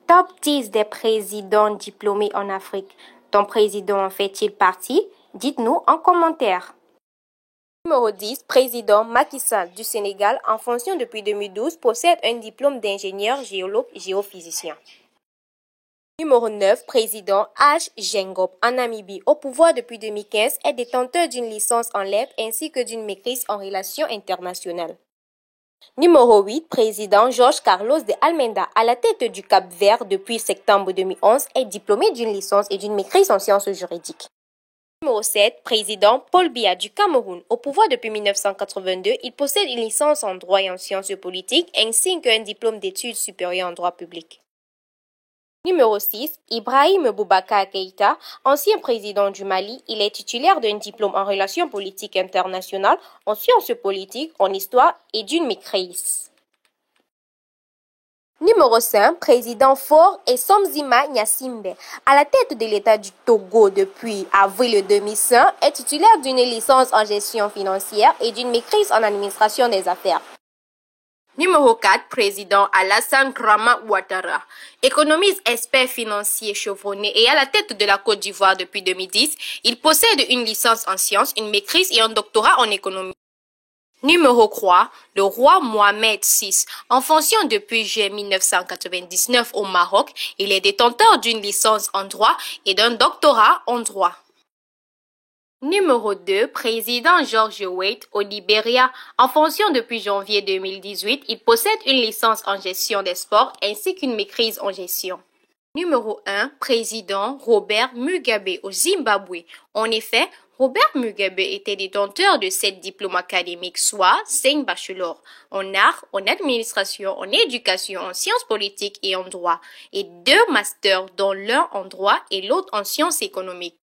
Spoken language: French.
Top 10 des présidents diplômés en Afrique. Ton président en fait-il partie? Dites-nous en commentaire. Numéro 10, président Macky Sall du Sénégal, en fonction depuis 2012, possède un diplôme d'ingénieur géologue géophysicien. Numéro 9, président H. Geingob en Namibie, au pouvoir depuis 2015, est détenteur d'une licence en lettres ainsi que d'une maîtrise en relations internationales. Numéro 8, président Jorge Carlos de Almeida, à la tête du Cap-Vert depuis septembre 2011, est diplômé d'une licence et d'une maîtrise en sciences juridiques. Numéro 7, président Paul Biya du Cameroun, au pouvoir depuis 1982, il possède une licence en droit et en sciences politiques ainsi qu'un diplôme d'études supérieures en droit public. Numéro 6, Ibrahim Boubacar Keïta, ancien président du Mali, il est titulaire d'un diplôme en relations politiques internationales, en sciences politiques, en histoire et d'une maîtrise. Numéro 5, président Faure Essomzima Gnassingbé, à la tête de l'État du Togo depuis avril 2005, est titulaire d'une licence en gestion financière et d'une maîtrise en administration des affaires. Numéro 4, président Alassane Dramane Ouattara, économiste expert financier chevronné et à la tête de la Côte d'Ivoire depuis 2010, il possède une licence en sciences, une maîtrise et un doctorat en économie. Numéro 3, le roi Mohamed VI, en fonction depuis juillet 1999 au Maroc, il est détenteur d'une licence en droit et d'un doctorat en droit. Numéro 2, président George Weah au Libéria, en fonction depuis janvier 2018, il possède une licence en gestion des sports ainsi qu'une maîtrise en gestion. Numéro 1, président Robert Mugabe au Zimbabwe. En effet, Robert Mugabe était détenteur de 7 diplômes académiques, soit 5 bachelors en art, en administration, en éducation, en sciences politiques et en droit, et 2 masters, dont l'un en droit et l'autre en sciences économiques.